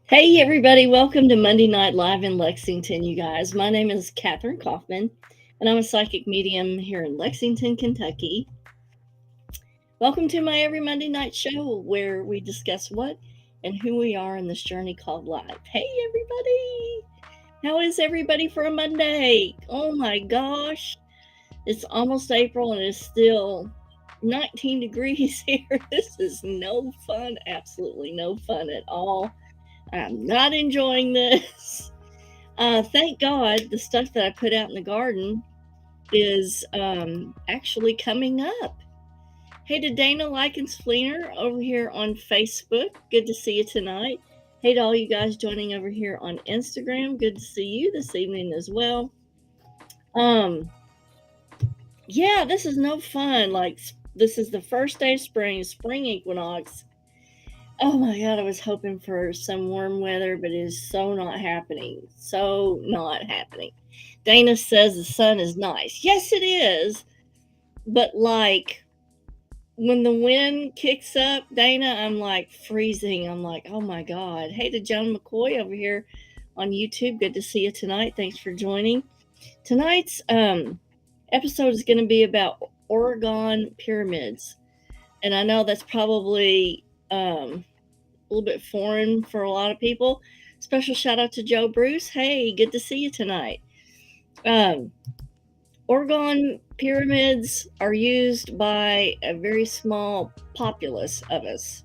Hey, everybody, welcome to Monday Night Live in Lexington, you guys. My name is Kathryn Kauffman, and I'm a psychic medium here in Lexington, Kentucky. Welcome to my every Monday night show where we discuss what and who we are in this journey called life. Hey, everybody! How is everybody for a Monday? Oh my gosh, it's almost April and it's still 19 degrees here. This is no fun, absolutely no fun at all. I'm not enjoying this. Thank God the stuff that I put out in the garden is actually coming up. Hey to Dana Likens Fleener over here on Facebook. Good to see you tonight. Hey to all you guys joining over here on Instagram. Good to see you this evening as well. Um, yeah, this is no fun. This is the first day of spring equinox. Oh my God, I was hoping for some warm weather, but it is so not happening. So not happening. Dana says the sun is nice. Yes, it is. But when the wind kicks up, Dana, I'm like freezing. I'm like, oh my God. Hey to Joan McCoy over here on YouTube. Good to see you tonight. Thanks for joining. Tonight's episode is going to be about Orgone pyramids. And I know that's probably a little bit foreign for a lot of people. Special shout out to Joe Bruce. Hey, good to see you tonight. Orgone pyramids are used by a very small populace of us.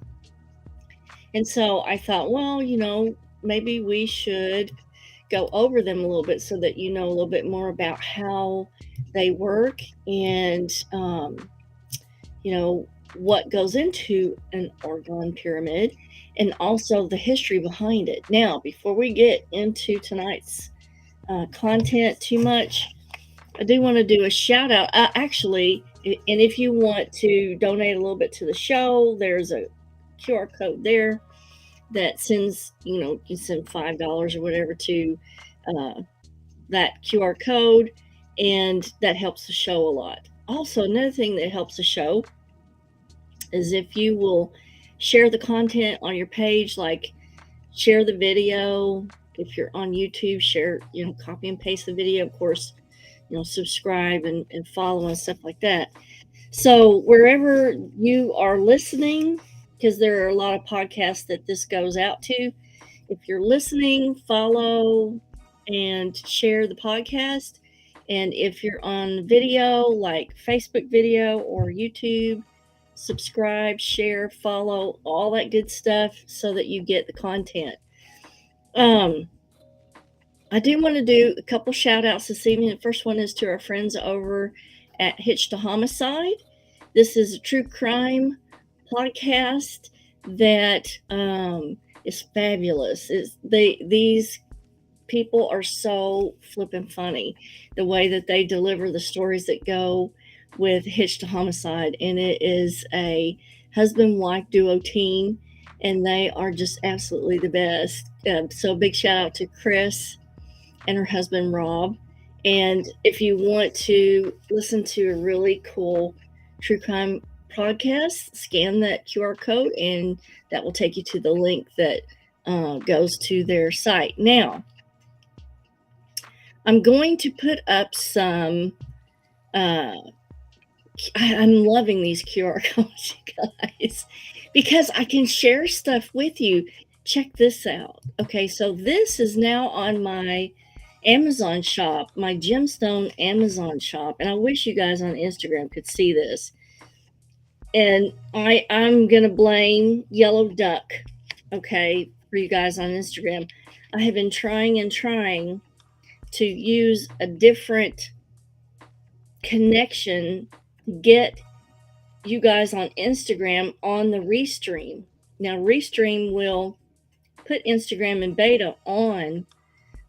And so I thought, well, maybe we should go over them a little bit so that you know a little bit more about how they work and, what goes into an Orgone pyramid and also the history behind it. Now, before we get into tonight's content too much, I do want to do a shout out. Actually, and if you want to donate a little bit to the show, there's a QR code there that sends, you send $5 or whatever to that QR code, and that helps the show a lot. Also, another thing that helps the show is if you will share the content on your page, like share the video. If you're on YouTube, share, copy and paste the video, of course, subscribe and follow and stuff like that. So wherever you are listening, because there are a lot of podcasts that this goes out to, if you're listening, follow and share the podcast. And if you're on video, like Facebook video or YouTube, subscribe, share, follow, all that good stuff so that you get the content. I do want to do a couple shout outs this evening. The first one is to our friends over at Hitch to Homicide. This is a true crime podcast that is fabulous. These people are so flippin' funny, the way that they deliver the stories that go with Hitch to Homicide. And it is a husband-wife duo team, and they are just absolutely the best. So big shout out to Chris and her husband Rob. And if you want to listen to a really cool true crime podcast, scan that QR code and that will take you to the link that goes to their site. Now, I'm going to put up some, I'm loving these QR codes, you guys, because I can share stuff with you. Check this out. Okay, so this is now on my Amazon shop, my gemstone Amazon shop, and I wish you guys on Instagram could see this. And I'm gonna blame Yellow Duck, okay, for you guys on Instagram. I have been trying to use a different connection to get you guys on Instagram on the Restream. Now, Restream will put Instagram in beta on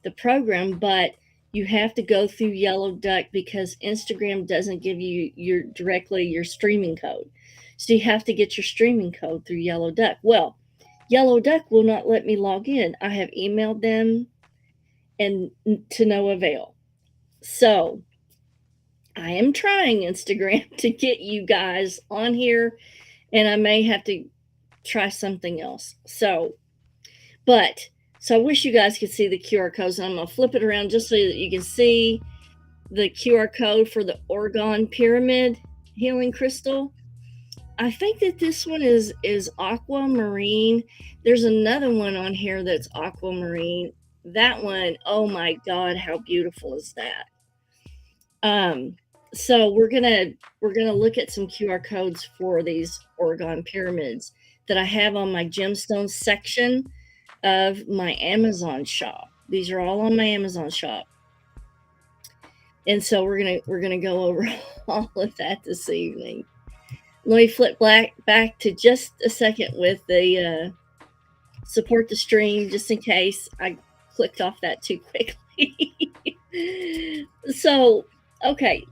the program, but you have to go through Yellow Duck because Instagram doesn't give you your streaming code. So you have to get your streaming code through Yellow Duck. Well, Yellow Duck will not let me log in. I have emailed them and to no avail. So I am trying Instagram to get you guys on here, and I may have to try something else. So, but So I wish you guys could see the QR codes. And I'm going to flip it around just so that you can see the QR code for the Orgone Pyramid healing crystal. I think that this one is aquamarine. There's another one on here that's aquamarine. That one, oh my God, how beautiful is that? So we're gonna look at some QR codes for these Orgone pyramids that I have on my gemstones section of my Amazon shop. These are all on my Amazon shop. And so we're gonna go over all of that this evening. Let me flip back to just a second with the support the stream, just in case I clicked off that too quickly. So, okay,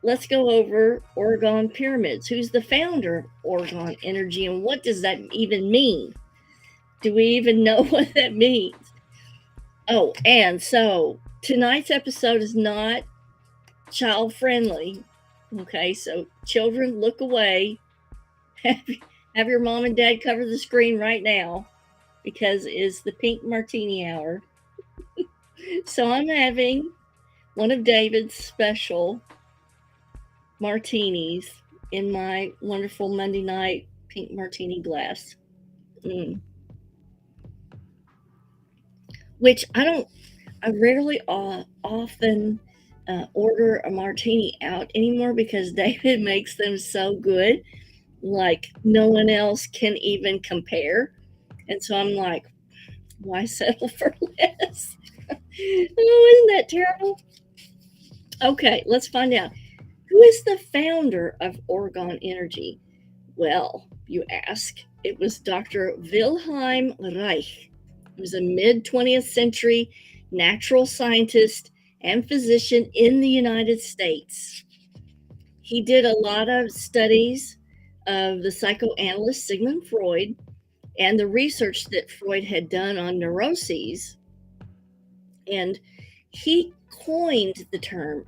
let's go over Orgone Pyramids. Who's the founder of Orgone Energy, and what does that even mean? Do we even know what that means? Oh, and so tonight's episode is not child friendly. Okay, so children, look away. Have your mom and dad cover the screen right now, because it's the pink martini hour. So I'm having one of David's special martinis in my wonderful Monday night pink martini glass. Which I rarely often order a martini out anymore, because David makes them so good, like no one else can even compare. And so I'm like, why settle for less? Oh, isn't that terrible? Okay, let's find out. Who is the founder of Orgone Energy? Well, you ask, it was Dr. Wilhelm Reich. He was a mid-20th century natural scientist and physician in the United States. He did a lot of studies of the psychoanalyst Sigmund Freud and the research that Freud had done on neuroses. And he coined the term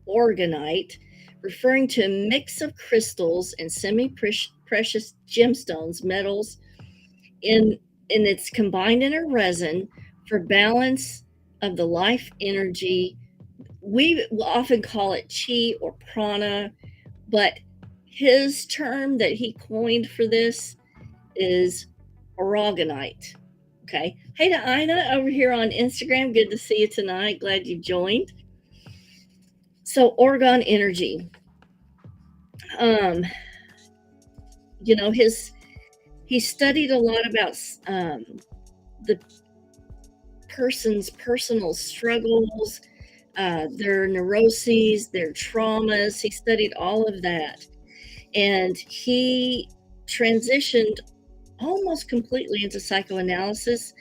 orgonite, referring to a mix of crystals and semi-precious gemstones, metals, and it's combined in a resin for balance of the life energy. We often call it chi or prana, but his term that he coined for this is orgonite. Okay. Hey to Ina over here on Instagram. Good to see you tonight. Glad you joined. So Orgone Energy. You know, he studied a lot about the person's personal struggles, their neuroses, their traumas. He studied all of that. And he transitioned almost completely into psychoanalysis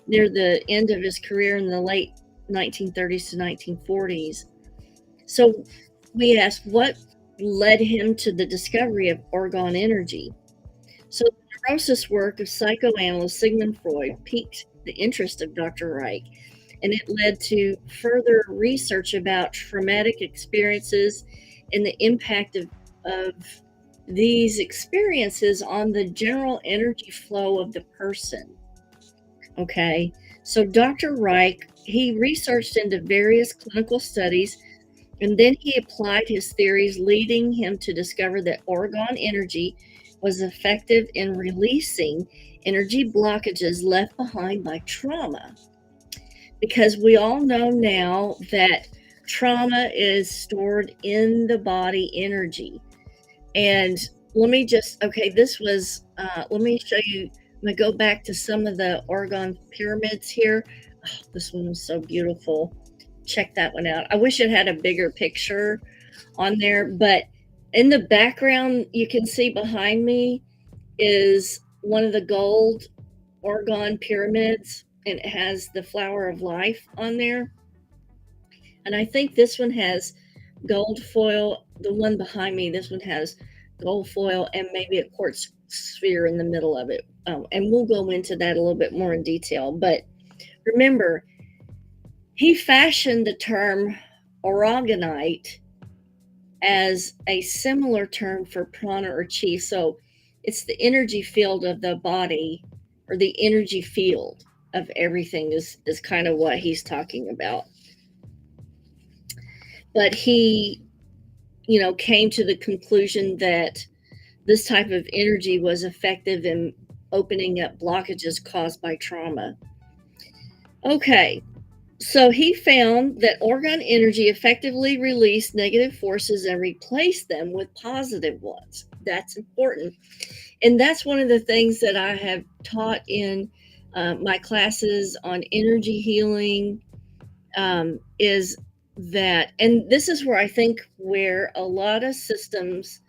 near the end of his career in the late 1930s to 1940s. So we asked, what led him to the discovery of Orgone Energy? So the neurosis work of psychoanalyst Sigmund Freud piqued the interest of Dr. Reich, and it led to further research about traumatic experiences and the impact of these experiences on the general energy flow of the person. Okay, so Dr. Reich, he researched into various clinical studies, and then he applied his theories, leading him to discover that Orgone Energy was effective in releasing energy blockages left behind by trauma. Because we all know now that trauma is stored in the body energy. And let me just, okay, this was, let me show you, I'm going to go back to some of the Orgone pyramids here. Oh, this one was so beautiful. Check that one out. I wish it had a bigger picture on there, but in the background, you can see behind me is one of the gold Orgone pyramids, and it has the flower of life on there. And I think this one has gold foil. The one behind me, this one has gold foil and maybe a quartz sphere in the middle of it. And we'll go into that a little bit more in detail. But remember, he fashioned the term orgonite as a similar term for prana or chi. So it's the energy field of the body, or the energy field of everything is kind of what he's talking about. But he, came to the conclusion that this type of energy was effective in opening up blockages caused by trauma. Okay, so he found that orgone energy effectively released negative forces and replaced them with positive ones. That's important. And that's one of the things that I have taught in my classes on energy healing, is that, and this is where I think where a lot of systems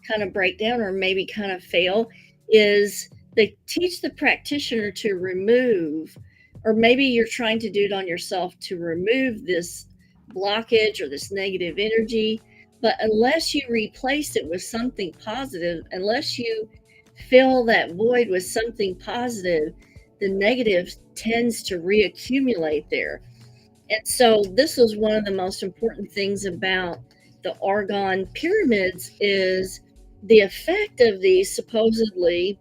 kind of break down or maybe kind of fail, is they teach the practitioner to remove, or maybe you're trying to do it on yourself to remove this blockage or this negative energy. But unless you replace it with something positive, unless you fill that void with something positive, the negative tends to reaccumulate there. And so this was one of the most important things about the Orgone pyramids, is the effect of these supposedly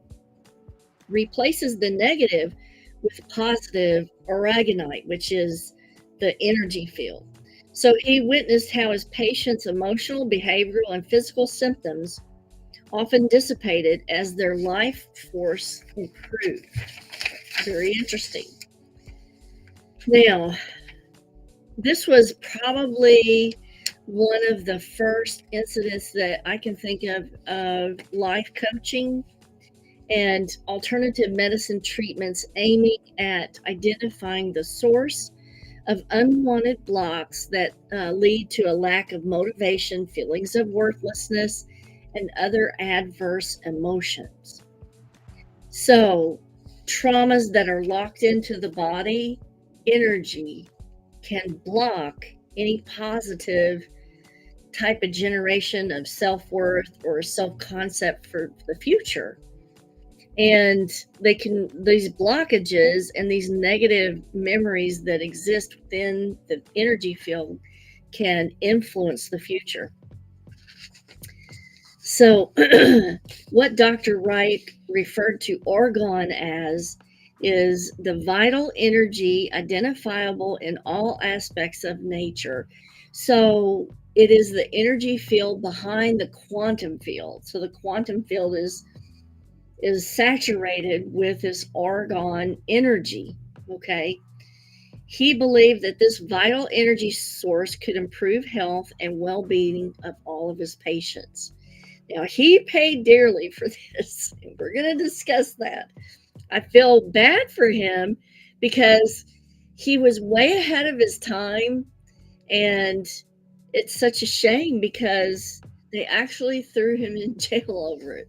replaces the negative with positive oragonite, which is the energy field. So he witnessed how his patients' emotional, behavioral, and physical symptoms often dissipated as their life force improved. Very interesting. Now, this was probably one of the first incidents that I can think of life coaching and alternative medicine treatments aiming at identifying the source of unwanted blocks that lead to a lack of motivation, feelings of worthlessness, and other adverse emotions. So, traumas that are locked into the body energy can block any positive type of generation of self-worth or self-concept for the future. And these blockages and these negative memories that exist within the energy field can influence the future. So what Dr. Wright referred to orgone as is the vital energy identifiable in all aspects of nature. So it is the energy field behind the quantum field. So the quantum field is saturated with this orgone energy, okay? He believed that this vital energy source could improve health and well-being of all of his patients. Now, he paid dearly for this, and we're going to discuss that. I feel bad for him because he was way ahead of his time, and it's such a shame because they actually threw him in jail over it.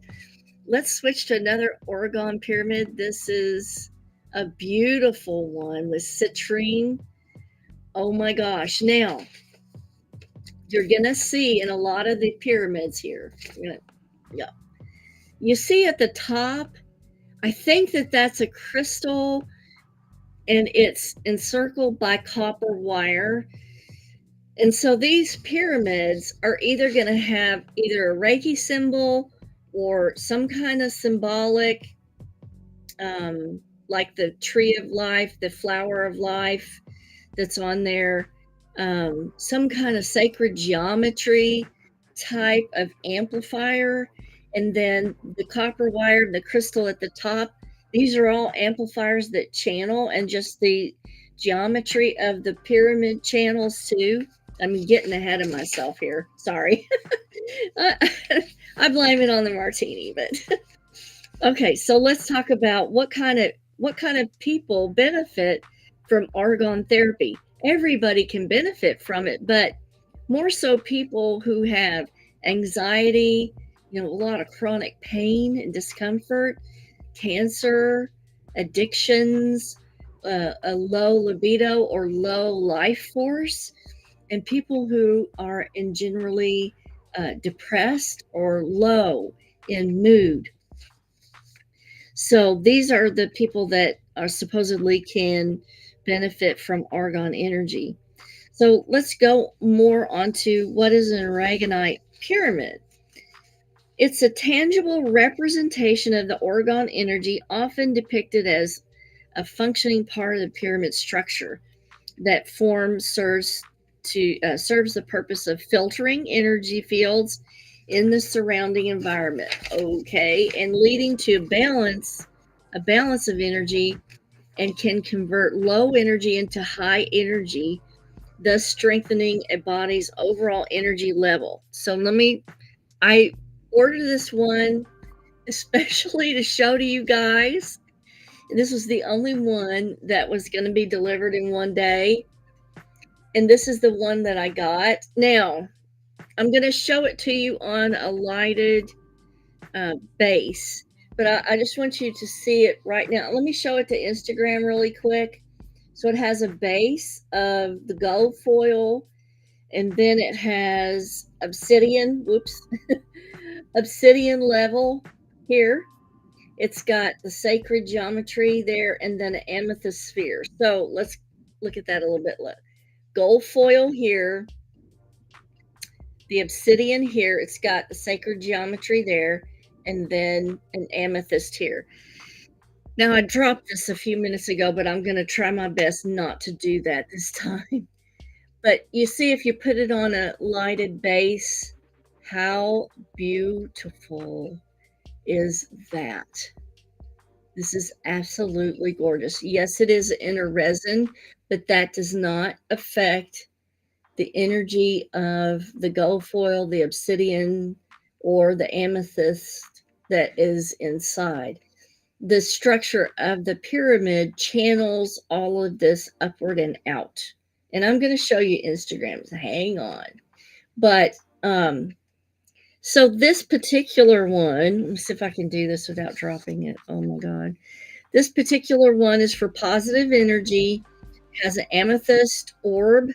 Let's switch to another Orgone pyramid. This is a beautiful one with citrine. Oh my gosh. Now, you're going to see in a lot of the pyramids here, you see at the top, I think that that's a crystal and it's encircled by copper wire. And so these pyramids are either going to have either a Reiki symbol or some kind of symbolic, like the tree of life, the flower of life that's on there, some kind of sacred geometry type of amplifier, and then the copper wire and the crystal at the top. These are all amplifiers that channel, and just the geometry of the pyramid channels too. I'm getting ahead of myself here. Sorry. I blame it on the martini, but okay, so let's talk about what kind of people benefit from orgone therapy. Everybody can benefit from it, but more so people who have anxiety, a lot of chronic pain and discomfort, cancer, addictions, a low libido or low life force, and people who are in generally depressed or low in mood. So these are the people that are supposedly can benefit from orgone energy. So let's go more onto what is an oragonite pyramid. It's a tangible representation of the orgone energy, often depicted as a functioning part of the pyramid structure. That form serves the purpose of filtering energy fields in the surrounding environment. Okay, and leading to a balance of energy, and can convert low energy into high energy, thus strengthening a body's overall energy level. So I ordered this one especially to show to you guys. This was the only one that was going to be delivered in one day. And this is the one that I got. Now, I'm going to show it to you on a lighted base, but I just want you to see it right now. Let me show it to Instagram really quick. So it has a base of the gold foil, and then it has obsidian, whoops, obsidian level here. It's got the sacred geometry there, and then an amethyst sphere. So let's look at that a little bit. Gold foil here, the obsidian here. It's got the sacred geometry there, and then an amethyst here. Now, I dropped this a few minutes ago, but I'm going to try my best not to do that this time. But you see, if you put it on a lighted base, how beautiful is that? This is absolutely gorgeous. Yes, it is in a resin, but that does not affect the energy of the gold foil, the obsidian, or the amethyst that is inside. The structure of the pyramid channels all of this upward and out. And I'm going to show you Instagrams. Hang on. But so this particular one, let me see if I can do this without dropping it. Oh my God. This particular one is for positive energy, has an amethyst orb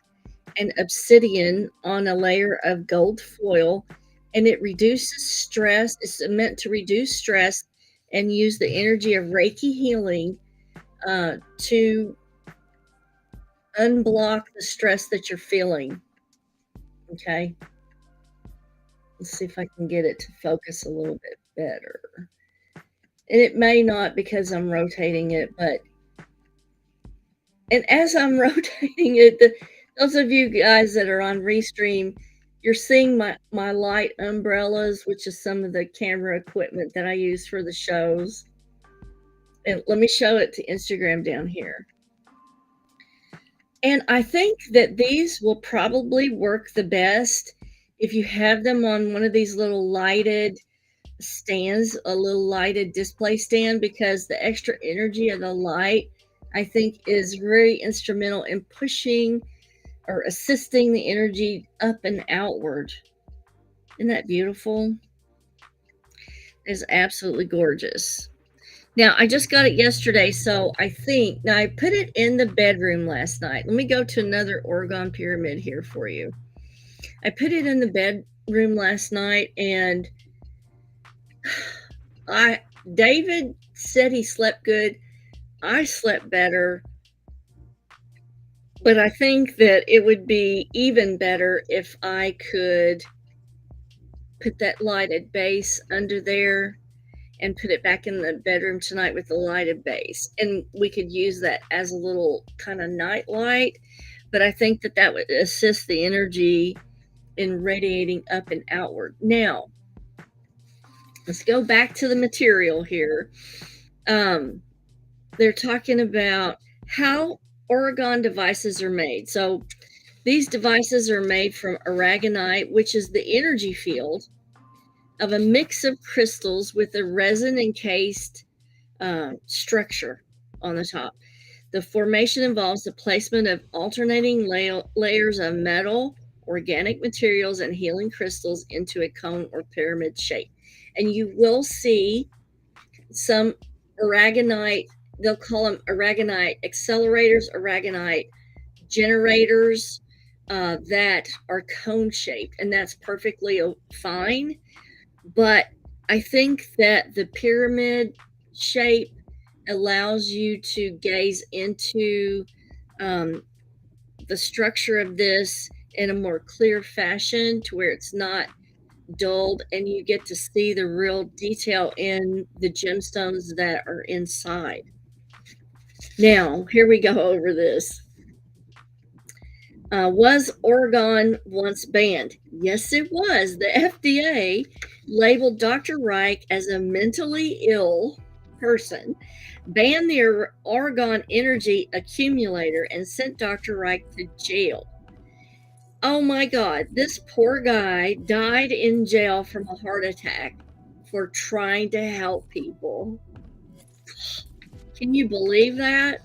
and obsidian on a layer of gold foil, and it reduces stress. It's meant to reduce stress and use the energy of Reiki healing to unblock the stress that you're feeling. Okay. Let's see if I can get it to focus a little bit better. And it may not because I'm rotating it, and as I'm rotating it, those of you guys that are on Restream, you're seeing my light umbrellas, which is some of the camera equipment that I use for the shows. And let me show it to Instagram down here. And I think that these will probably work the best if you have them on one of these little lighted stands, a little lighted display stand, because the extra energy of the light, I think, is very instrumental in pushing or assisting the energy up and outward. Isn't that beautiful? It's absolutely gorgeous. Now, I just got it yesterday, so I think, now I put it in the bedroom last night. Let me go to another Orgone Pyramid here for you. I put it in the bedroom last night, and David said he slept good. I slept better, but I think that it would be even better if I could put that lighted base under there and put it back in the bedroom tonight with the lighted base. And we could use that as a little kind of night light. But I think that that would assist the energy in radiating up and outward. Now, let's go back to the material here. They're talking about how Orgone devices are made. So these devices are made from aragonite, which is the energy field of a mix of crystals with a resin encased structure on the top. The formation involves the placement of alternating layers of metal, organic materials, and healing crystals into a cone or pyramid shape. And you will see some aragonite, they'll call them aragonite accelerators, aragonite generators that are cone shaped, and that's perfectly fine. But I think that the pyramid shape allows you to gaze into the structure of this in a more clear fashion, to where it's not dulled, and you get to see the real detail in the gemstones that are inside. Now, here we go over this. Was Orgone once banned? Yes, it was. The FDA labeled Dr. Reich as a mentally ill person, banned the Orgone energy accumulator, and sent Dr. Reich to jail. Oh my God, this poor guy died in jail from a heart attack for trying to help people. Can you believe that?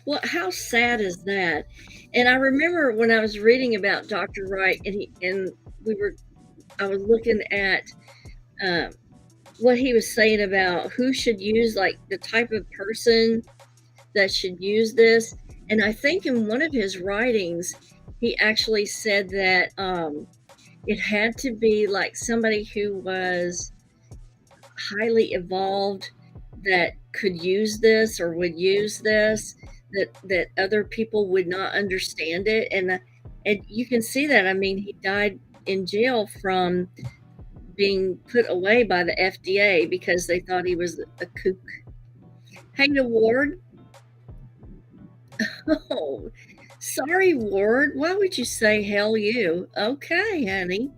Well, how sad is that? And I remember when I was reading about Dr. Wright, and I was looking at what he was saying about who should use, like the type of person that should use this. And I think in one of his writings, he actually said that it had to be like somebody who was highly evolved that could use this or would use this, that other people would not understand it. And you can see that. I mean, he died in jail from being put away by the FDA because they thought he was a kook. Hey, Ward. Oh, sorry, Ward. Why would you say hell you? Okay, honey.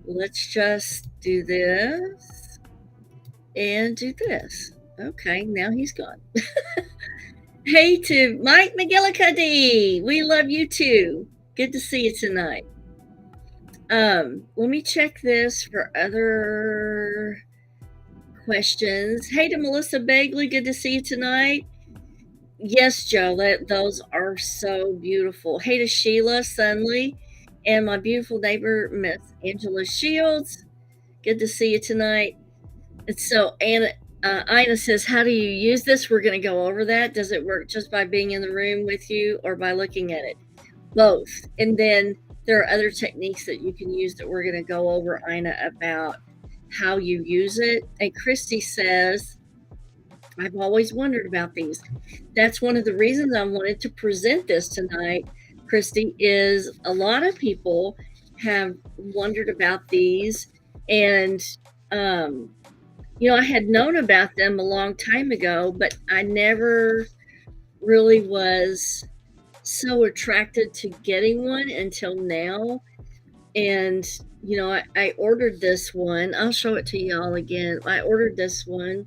Let's just do this and do this. Okay, now he's gone. Hey to Mike McGillicuddy. We love you too. Good to see you tonight. Let me check this for other questions. Hey to Melissa Bagley. Good to see you tonight. Yes, Joe, those are so beautiful. Hey to Sheila Sunley and my beautiful neighbor, Miss Angela Shields. Good to see you tonight. And so, Ina says, how do you use this? We're going to go over that. Does it work just by being in the room with you or by looking at it? Both. And then there are other techniques that you can use that we're going to go over, Ina, about how you use it. And Christy says, I've always wondered about these. That's one of the reasons I wanted to present this tonight, Christy, is a lot of people have wondered about these. And, I had known about them a long time ago, but I never really was so attracted to getting one until now. And, I ordered this one. I'll show it to y'all again. I ordered this one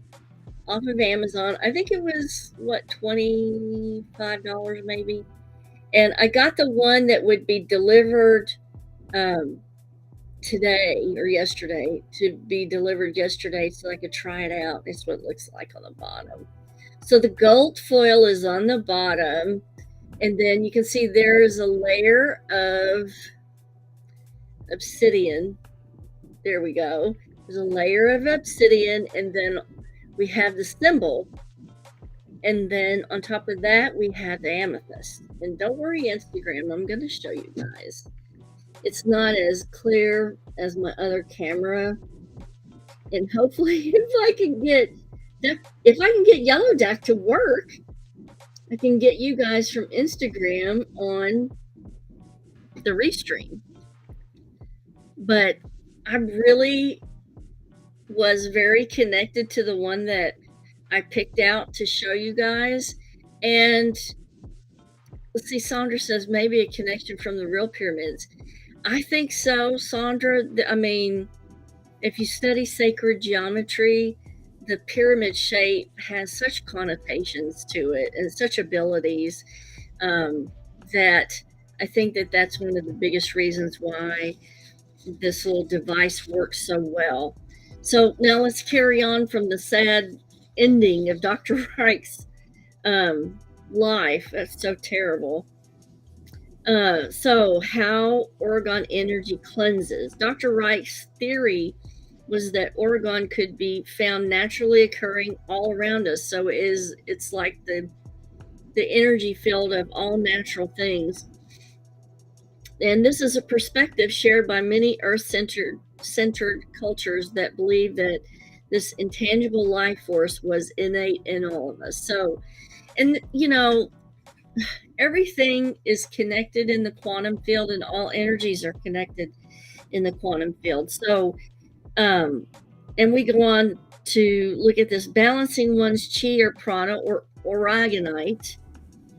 off of Amazon. I think it was, $25 maybe. And I got the one that would be delivered today or yesterday, to be delivered yesterday so I could try it out. It's what it looks like on the bottom. So the gold foil is on the bottom, and then you can see there is a layer of obsidian. There we go. There's a layer of obsidian, and then we have the symbol. And then on top of that, we have the amethyst. And don't worry, Instagram, I'm going to show you guys. It's not as clear as my other camera. And hopefully if I can get Yellow Duck to work, I can get you guys from Instagram on the restream. But I really was very connected to the one that I picked out to show you guys. And let's see, Sandra says maybe a connection from the real pyramids. I think so, Sandra. I mean, if you study sacred geometry, the pyramid shape has such connotations to it and such abilities that I think that that's one of the biggest reasons why this little device works so well. So now let's carry on from the sad ending of Dr. Reich's life. That's so terrible. So how Orgone energy cleanses. Dr. Reich's theory was that Orgone could be found naturally occurring all around us. So it's like the energy field of all natural things. And this is a perspective shared by many earth-centered cultures that believe that this intangible life force was innate in all of us. So, and everything is connected in the quantum field, and all energies are connected in the quantum field. So, and we go on to look at this, balancing one's chi or prana or oragonite,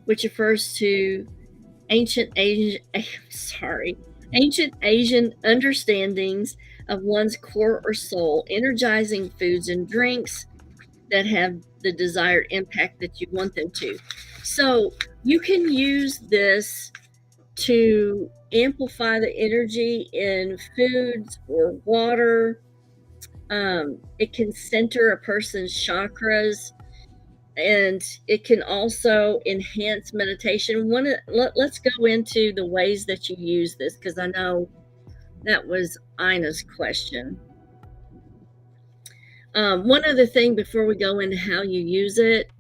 which refers to ancient Asian understandings of one's core or soul, energizing foods and drinks that have the desired impact that you want them to. So you can use this to amplify the energy in foods or water. It can center a person's chakras, and it can also enhance meditation. Let's go into the ways that you use this, because I know that was Ina's question. One other thing before we go into how you use it.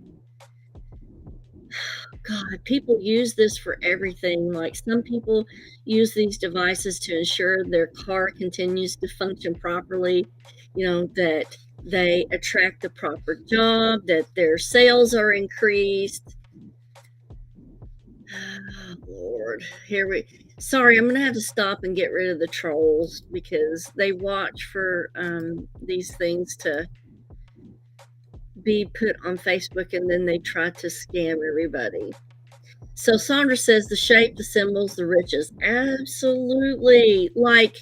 God, people use this for everything. Like, some people use these devices to ensure their car continues to function properly, that they attract the proper job, that their sales are increased. Oh, Lord, sorry, I'm going to have to stop and get rid of the trolls, because they watch for these things to be put on Facebook, and then they try to scam everybody. So Sandra says the shape, the symbols, the riches. Absolutely. Like,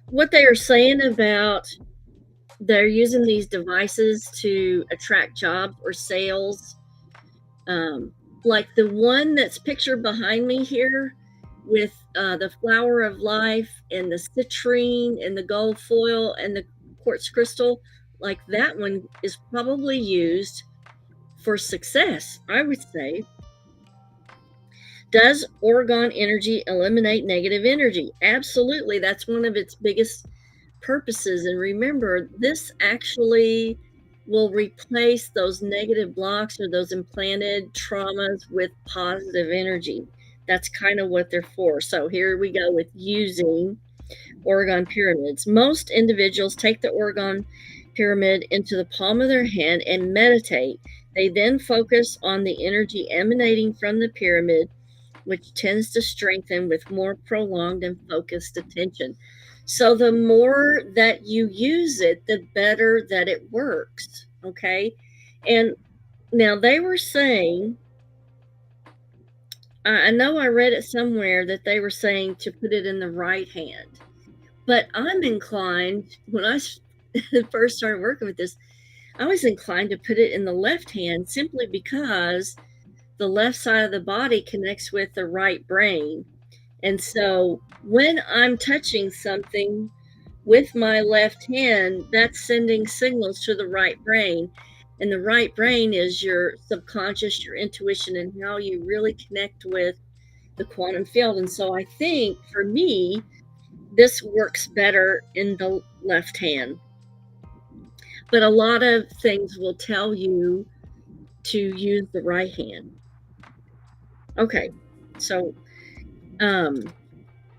what they are saying about they're using these devices to attract jobs or sales. Like the one that's pictured behind me here with the flower of life and the citrine and the gold foil and the quartz crystal, like that one is probably used for success, I would say. Does Orgone energy eliminate negative energy? Absolutely. That's one of its biggest purposes. And remember, this actually will replace those negative blocks or those implanted traumas with positive energy. That's kind of what they're for. So here we go with using Orgone pyramids. Most individuals take the Orgone pyramid into the palm of their hand and meditate. They then focus on the energy emanating from the pyramid, which tends to strengthen with more prolonged and focused attention. So the more that you use it, the better that it works. Okay. And now they were saying, I know I read it somewhere that they were saying to put it in the right hand, but I'm inclined, when I first started working with this, I was inclined to put it in the left hand, simply because the left side of the body connects with the right brain. And so when I'm touching something with my left hand, that's sending signals to the right brain. And the right brain is your subconscious, your intuition, and how you really connect with the quantum field. And so I think for me, this works better in the left hand. But a lot of things will tell you to use the right hand. Okay, so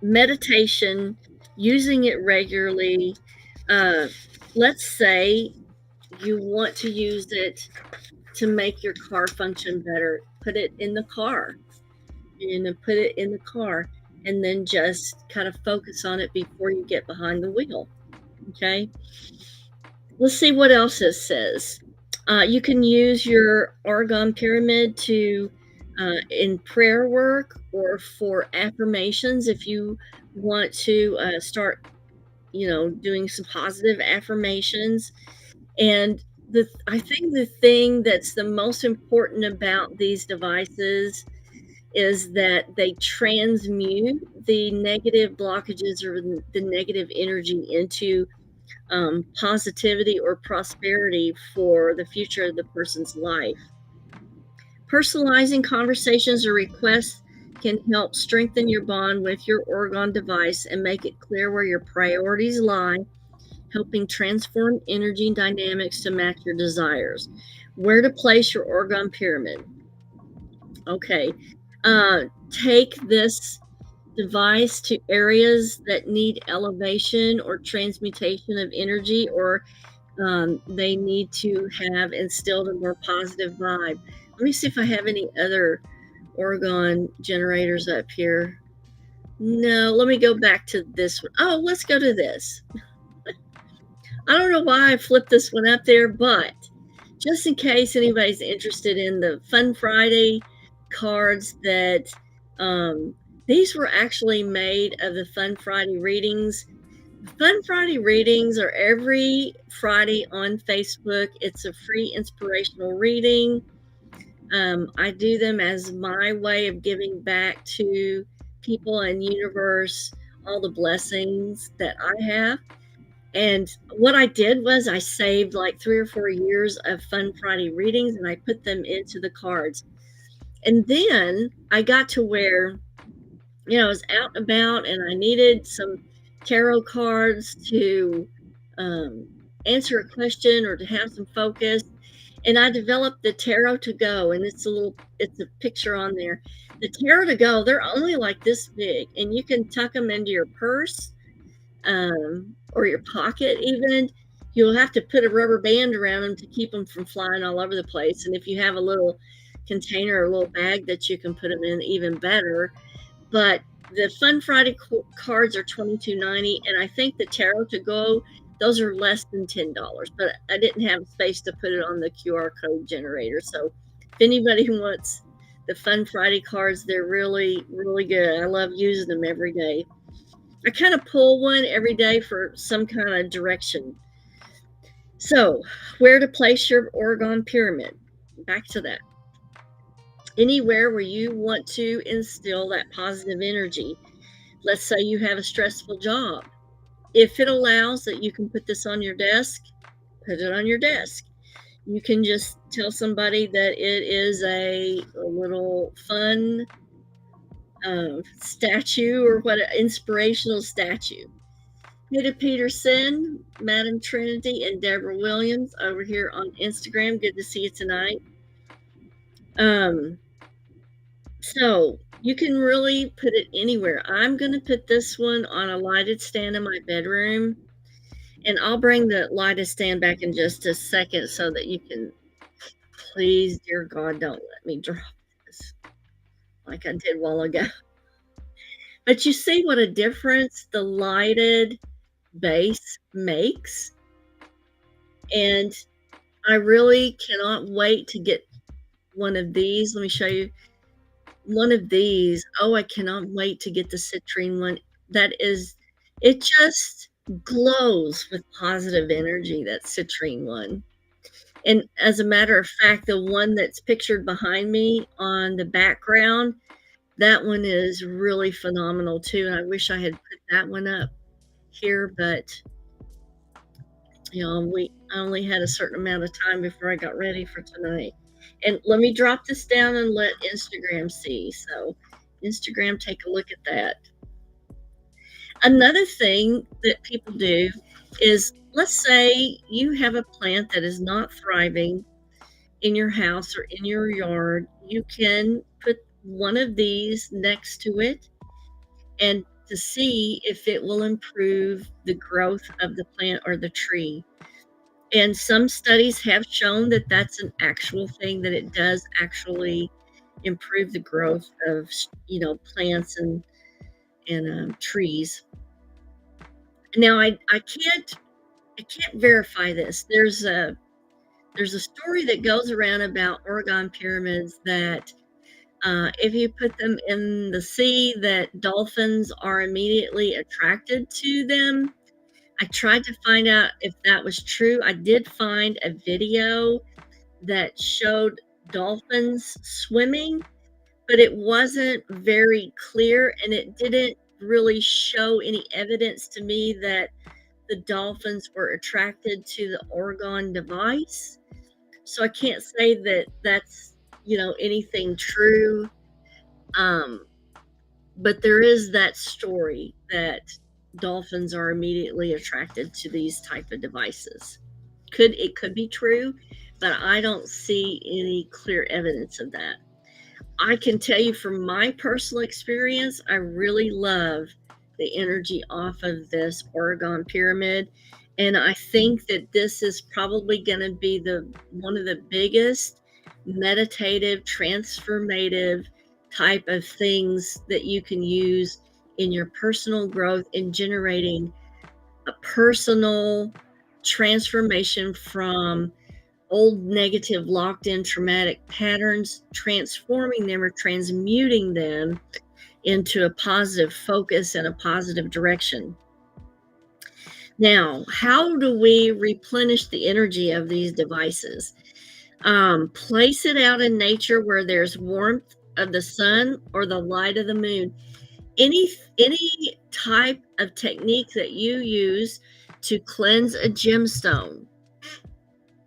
meditation, using it regularly. Let's say you want to use it to make your car function better. Put it in the car. Put it in the car, and then just kind of focus on it before you get behind the wheel. Okay. Let's see what else it says. You can use your Orgone pyramid to in prayer work or for affirmations if you want to start, doing some positive affirmations. And I think the thing that's the most important about these devices is that they transmute the negative blockages or the negative energy into positivity or prosperity for the future of the person's life. Personalizing conversations or requests can help strengthen your bond with your Orgone device and make it clear where your priorities lie, helping transform energy dynamics to match your desires. Where to place your Orgone pyramid. Okay. Take this device to areas that need elevation or transmutation of energy, or they need to have instilled a more positive vibe. Let me see if I have any other Orgone generators up here. No, let me go back to this one. Oh, let's go to this. I don't know why I flipped this one up there, but just in case anybody's interested in the Fun Friday cards, that these were actually made of the Fun Friday readings. Fun Friday readings are every Friday on Facebook. It's a free inspirational reading. I do them as my way of giving back to people and universe all the blessings that I have. And what I did was I saved like 3 or 4 years of Fun Friday readings and I put them into the cards. And then I got to where, I was out and about and I needed some tarot cards to answer a question or to have some focus. And I developed the Tarot to Go, and it's a picture on there. The Tarot to Go, they're only like this big, and you can tuck them into your purse or your pocket even. You'll have to put a rubber band around them to keep them from flying all over the place. And if you have a little container or a little bag that you can put them in, even better. But the Fun Friday cards are $22.90, and I think the Tarot to Go, those are less than $10. But I didn't have space to put it on the QR code generator. So if anybody wants the Fun Friday cards, they're really, really good. I love using them every day. I kind of pull one every day for some kind of direction. So, where to place your Orgone Pyramid? Back to that. Anywhere where you want to instill that positive energy. Let's say you have a stressful job. If it allows that you can put this on your desk, put it on your desk. You can just tell somebody that it is a little fun statue or what, an inspirational statue. Peter Peterson, Madam Trinity, and Deborah Williams over here on Instagram. Good to see you tonight. So you can really put it anywhere. I'm going to put this one on a lighted stand in my bedroom, and I'll bring the lighted stand back in just a second so that you can, please, dear God, don't let me drop this like I did a while ago. But you see what a difference the lighted base makes. And I really cannot wait to get one of these. Let me show you one of these. Oh, I cannot wait to get the citrine one. It just glows with positive energy, that citrine one. And as a matter of fact, the one that's pictured behind me on the background, that one is really phenomenal too. And I wish I had put that one up here, but I only had a certain amount of time before I got ready for tonight. And let me drop this down and let Instagram see. So Instagram, take a look at that. Another thing that people do is, let's say you have a plant that is not thriving in your house or in your yard. You can put one of these next to it and to see if it will improve the growth of the plant or the tree. And some studies have shown that that's an actual thing, that it does actually improve the growth of, plants and trees. Now I can't verify this. There's a story that goes around about Orgone pyramids that if you put them in the sea, that dolphins are immediately attracted to them. I tried to find out if that was true. I did find a video that showed dolphins swimming, but it wasn't very clear, and it didn't really show any evidence to me that the dolphins were attracted to the Orgone device. So I can't say that that's, anything true. But there is that story that dolphins are immediately attracted to these type of devices. It could be true, but I don't see any clear evidence of that. I can tell you from my personal experience, I really love the energy off of this Orgone pyramid. And I think that this is probably going to be one of the biggest meditative, transformative type of things that you can use in your personal growth in generating a personal transformation from old negative locked in traumatic patterns, transforming them or transmuting them into a positive focus and a positive direction. Now, how do we replenish the energy of these devices? Place it out in nature where there's warmth of the sun or the light of the moon. Any type of technique that you use to cleanse a gemstone,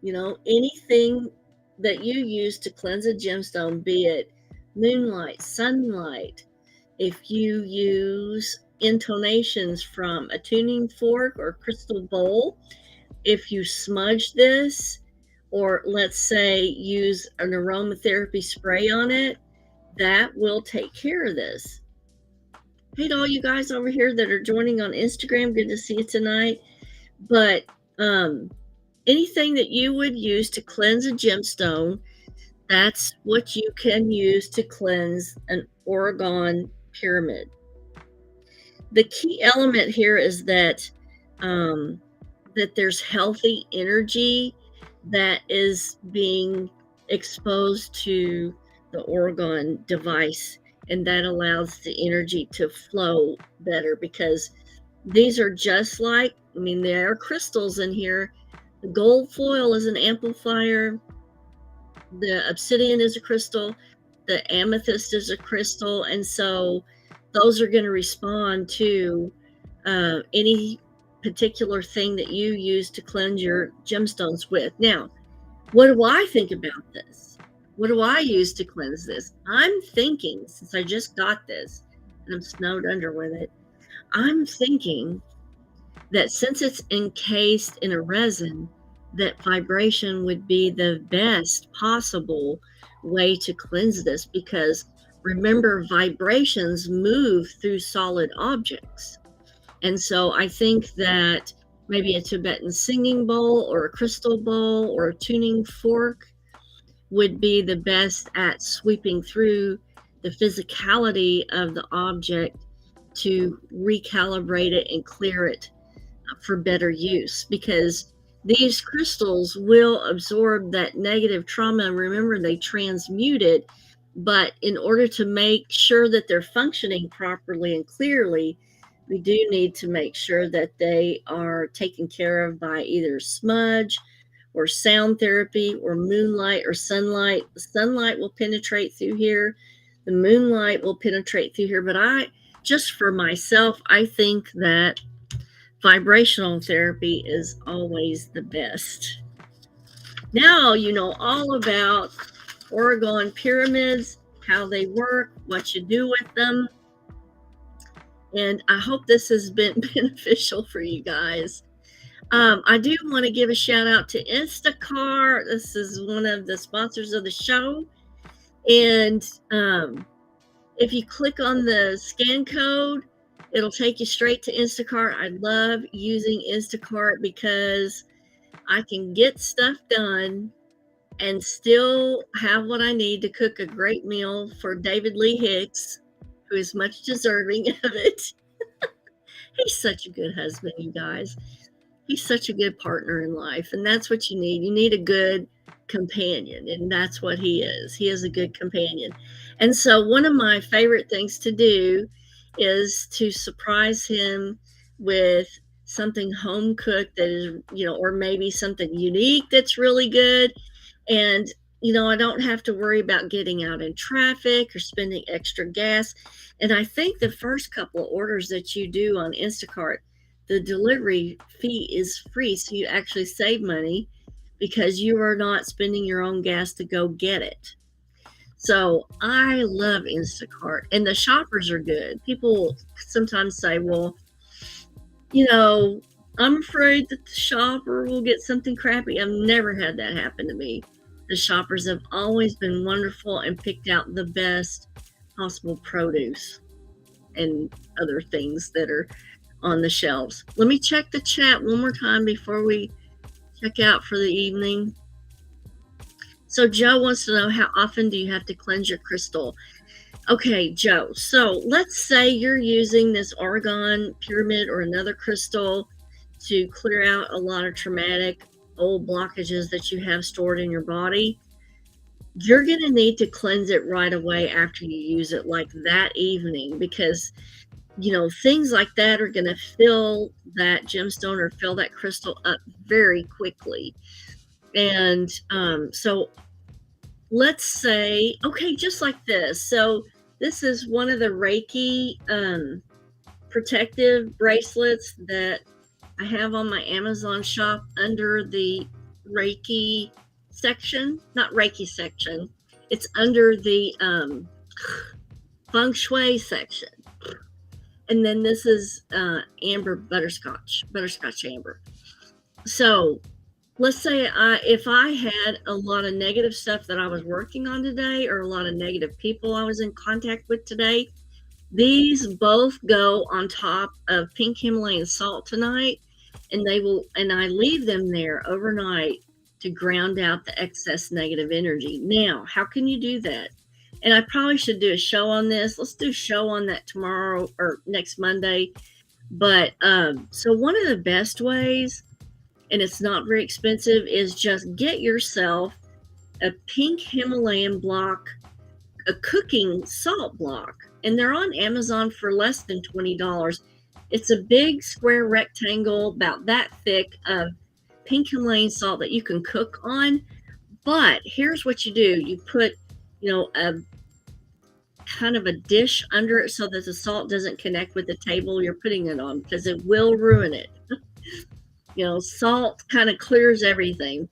anything that you use to cleanse a gemstone, be it moonlight, sunlight, if you use intonations from a tuning fork or crystal bowl, if you smudge this, or let's say use an aromatherapy spray on it, that will take care of this. Hey to all you guys over here that are joining on Instagram, good to see you tonight. But anything that you would use to cleanse a gemstone, that's what you can use to cleanse an Orgone Pyramid. The key element here is that there's healthy energy that is being exposed to the Orgone device, and that allows the energy to flow better, because these are just like, there are crystals in here. The gold foil is an amplifier. The obsidian is a crystal. The amethyst is a crystal. And so those are going to respond to any particular thing that you use to cleanse your gemstones with. Now, what do I think about this? What do I use to cleanse this? I'm thinking, since I just got this and I'm snowed under with it, I'm thinking that since it's encased in a resin, that vibration would be the best possible way to cleanse this, because remember, vibrations move through solid objects. And so I think that maybe a Tibetan singing bowl or a crystal bowl or a tuning fork would be the best at sweeping through the physicality of the object to recalibrate it and clear it for better use, because these crystals will absorb that negative trauma. And remember, they transmute it, but in order to make sure that they're functioning properly and clearly, we do need to make sure that they are taken care of by either smudge or sound therapy or moonlight or sunlight. The sunlight will penetrate through here. The moonlight will penetrate through here. But just for myself, I think that vibrational therapy is always the best. Now you know all about Orgone pyramids, how they work, what you do with them. And I hope this has been beneficial for you guys. I do want to give a shout out to Instacart. This is one of the sponsors of the show. And if you click on the scan code, it'll take you straight to Instacart. I love using Instacart because I can get stuff done and still have what I need to cook a great meal for David Lee Hicks, who is much deserving of it. He's such a good husband, you guys. He's such a good partner in life, and that's what you need. You need a good companion, and that's what he is. He is a good companion. And so one of my favorite things to do is to surprise him with something home cooked that is, or maybe something unique that's really good. And, I don't have to worry about getting out in traffic or spending extra gas. And I think the first couple of orders that you do on Instacart, the delivery fee is free. So you actually save money because you are not spending your own gas to go get it. So I love Instacart, and the shoppers are good. People sometimes say, well, I'm afraid that the shopper will get something crappy. I've never had that happen to me. The shoppers have always been wonderful and picked out the best possible produce and other things that are on the shelves. Let me check the chat one more time before we check out for the evening. So Joe wants to know, how often do you have to cleanse your crystal? Okay, Joe. So let's say you're using this Orgone Pyramid or another crystal to clear out a lot of traumatic old blockages that you have stored in your body, you're going to need to cleanse it right away after you use it, like that evening, because things like that are going to fill that gemstone or fill that crystal up very quickly. And so let's say, okay, just like this. So this is one of the Reiki protective bracelets that I have on my Amazon shop under the Reiki section, not Reiki section. It's under the feng shui section. And then this is amber butterscotch amber. So let's say if I had a lot of negative stuff that I was working on today, or a lot of negative people I was in contact with today, these both go on top of pink Himalayan salt tonight, and I leave them there overnight to ground out the excess negative energy. Now, how can you do that? And I probably should do a show on this. Let's do a show on that tomorrow or next Monday. But so one of the best ways, and it's not very expensive, is just get yourself a pink Himalayan block, a cooking salt block. And they're on Amazon for less than $20. It's a big square rectangle about that thick of pink Himalayan salt that you can cook on. But here's what you do. You put, a kind of a dish under it so that the salt doesn't connect with the table you're putting it on, because it will ruin it. Salt kind of clears everything.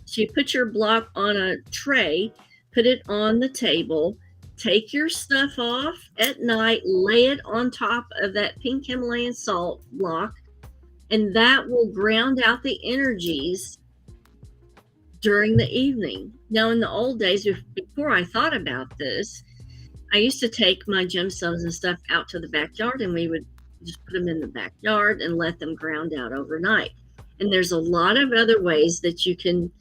So you put your block on a tray, put it on the table, take your stuff off at night, lay it on top of that pink Himalayan salt block, and that will ground out the energies during the evening. Now, in the old days, before I thought about this, I used to take my gemstones and stuff out to the backyard, and we would just put them in the backyard and let them ground out overnight. And there's a lot of other ways that you can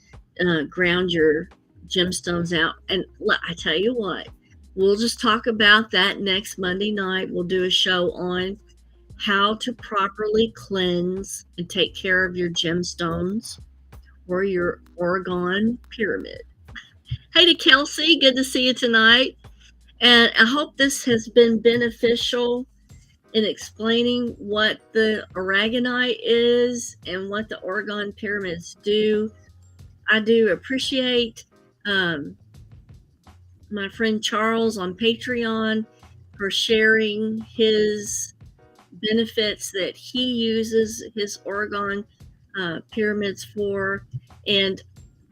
ground your gemstones out. And I tell you what, we'll just talk about that next Monday night. We'll do a show on how to properly cleanse and take care of your gemstones or your Orgone Pyramid. Hey to Kelsey, good to see you tonight. And I hope this has been beneficial in explaining what the aragonite is and what the Orgone Pyramids do. I do appreciate my friend Charles on Patreon for sharing his benefits that he uses his Orgone pyramids for. And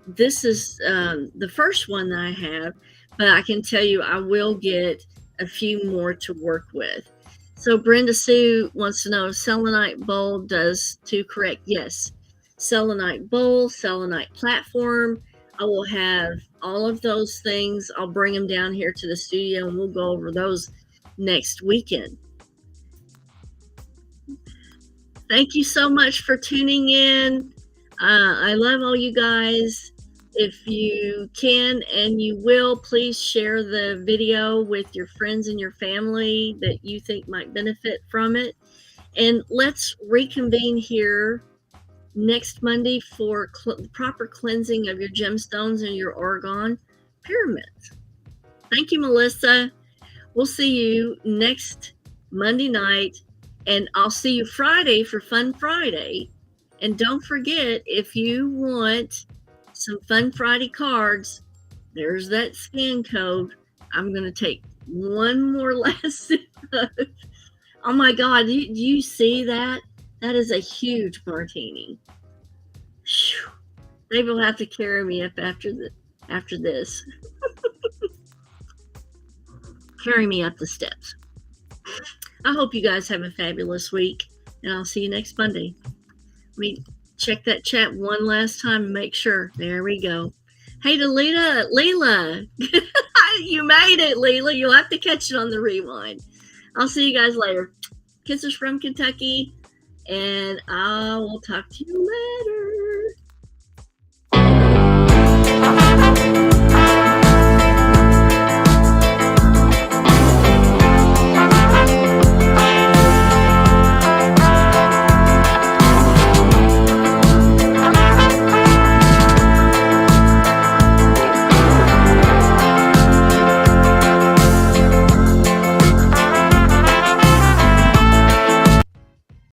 this is the first one that I have, but I can tell you I will get a few more to work with. So Brenda Sue wants to know, selenite bowl does two correct? Yes. Selenite bowl, selenite platform. I will have all of those things. I'll bring them down here to the studio and we'll go over those next weekend. Thank you so much for tuning in. I love all you guys. If you can and you will, please share the video with your friends and your family that you think might benefit from it. And let's reconvene here next Monday for proper cleansing of your gemstones and your Orgone pyramids. Thank you, Melissa. We'll see you next Monday night, and I'll see you Friday for Fun Friday. And don't forget, if you want some Fun Friday cards, there's that scan code. I'm going to take one more last sip. Oh my God, do you see that? That is a huge martini. Whew. Maybe we'll have to carry me up after this. Carry me up the steps. I hope you guys have a fabulous week, and I'll see you next Monday. Let me check that chat one last time and make sure. There we go. Hey to Leela. You made it, Leela. You'll have to catch it on the rewind. I'll see you guys later. Kisses from Kentucky, and I will talk to you later.